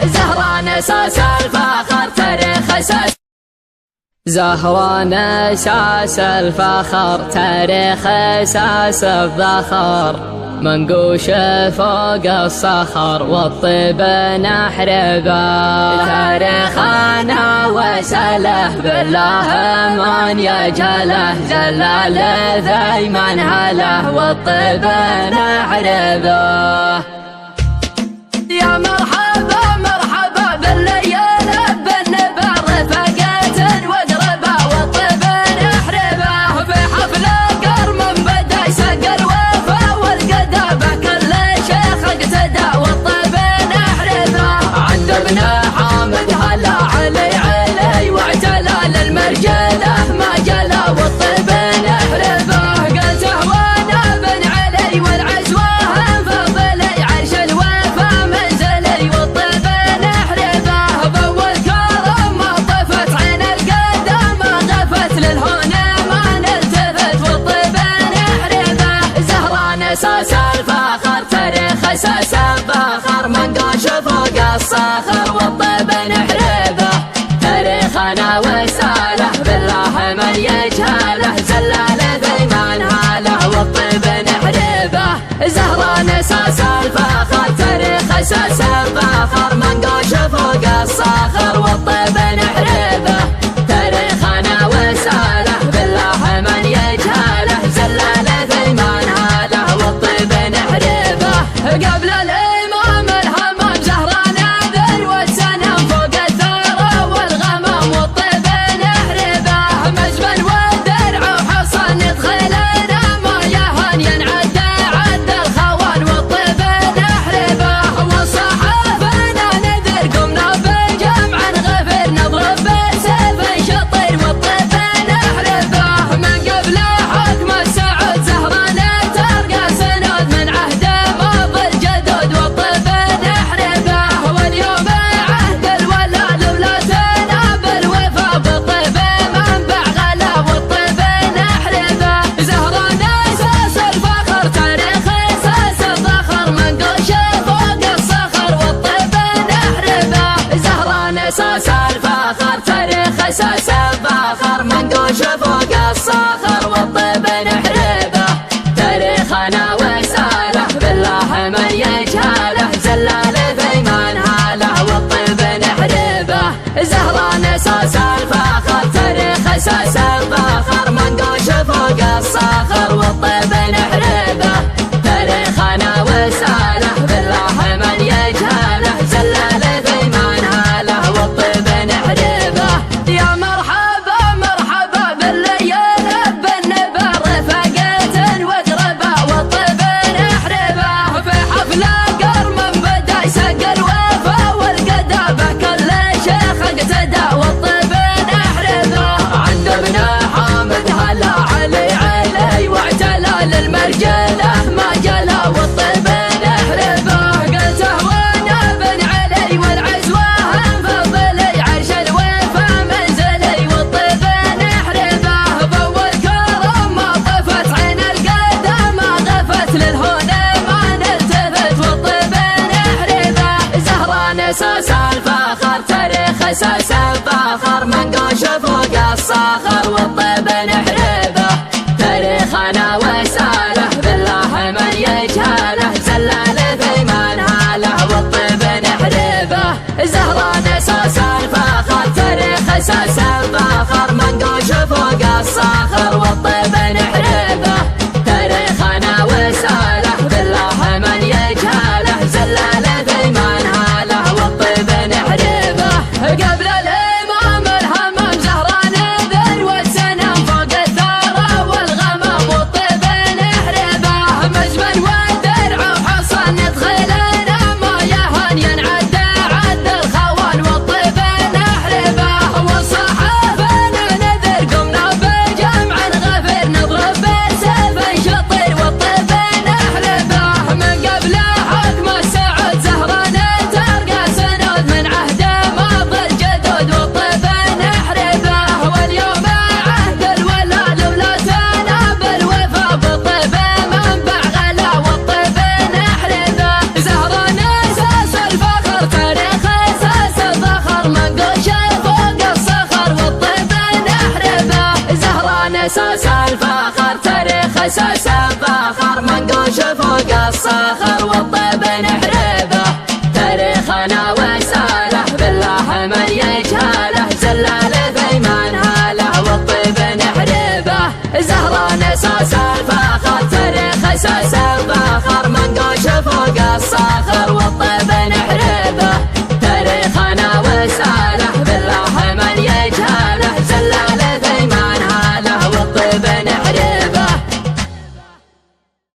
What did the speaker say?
زهران اساس الفخر تاريخ اساس زهران اساس الفخر تاريخ اساس الذخر منقوش فوق الصخر والطيب نحربه تاريخنا وسله بالله من يجهله زلال ذيمن هله والطيب نحربه يا مرحبا مرحبا بالليل بالنبا رفقة وقربا والطيب نحربه في حفل قرم بدا يسق الوفا والقدابة كل شيخ اقتدى والطيب نحربه عند ابن حامد هلا علي علي واعتلى للمرجله ما جلا والطيب نحربه قلته وانا بن علي والعزوه انفضلي عرش الوفا منزلي والطيب نحربه باول كرم ما طفت عين القدم ما غفت للهون ما نلتفت والطيب نحربه زهران اساس الفخر تاريخ اساس الفخر منقوش فوق الصخر والطيب نحربه تاريخنا وساله بالله من يجهله زلال ذيمن هاله والطيب نحربه زهران اساس الفخر تاريخ اساس الفخر منقوش فوق الصخر والطيب نحربه تاريخنا وساله بالله من يجهله زلال ذيمن هاله والطيب نحربه قبل الامام الهمام زهران ذروة سنم فوق الثرى والغمام والطيب نحربه مجبن والدرع وحصن يدخلنا ما يهن ينعدى عد الخوان والطيب نحربه والصحافنا نذر قمنا بالجمع غفر نضرب بالسيف شطير والطيب نحربه من قبل حكم السعود زهران ترقى سنود من عهده ماضي الجدود والطيب نحربه واليوم عهد الولا دولتنا بالوفا بالطيب منبع غلا والطيب نحربه زهران اساس الفخر تاريخ اساس الذخر منقوش فوق الصخر والطيب نحربه زهران اساس الفخر تاريخ اساس الذخر منقوش فوق الصخر والطيب نحربه تاريخنا وساله بالله من يجهله زلال ذيمن هاله والطيب نحربه زهران اساس الفخر تاريخ اساس الفخر منقوش فوق الصخر والطيب نحربه تاريخنا وساله بالله من يجهله زلال ذيمن هاله والطيب نحربه يا مرحبا مرحبا بالليل بالنبا رفقة وقربا والطيب نحربه في حفل قرم بدا يسق الوفا والقدابة كل شيخ اقتدى والطيب نحربه عند ابن حامد هلا علي علي واعتلى للمرجله ما جلا والطيب نحربه قلته وانا بن علي والعزوه انفضلي عرش الوفا منزلي والطيب نحربه باول كرم ما طفت عين القدم ما غفت للهون ما نلتفت والطيب نحربه زهران اساس الفخر تاريخ اساس الفخر منقوش فوق الصخر والطيب نحربه تاريخنا وساله بالله من يجهله زلال ذيمن هاله والطيب نحربه زهران اساس الفخر تاريخ اساس الفخر منقوش فوق الصخر والطيب نحربه تاريخنا وساله بالله من يجهله زلال ذيمن هاله والطيب نحربه قبل الامام الهمام زهران ذروة سنم فوق الثرى والغمام والطيب نحربه مجبن والدرع وحصن يدخلنا ما يهن ينعدى عد الخوان اساس الفخر منقوش فوق الصخر.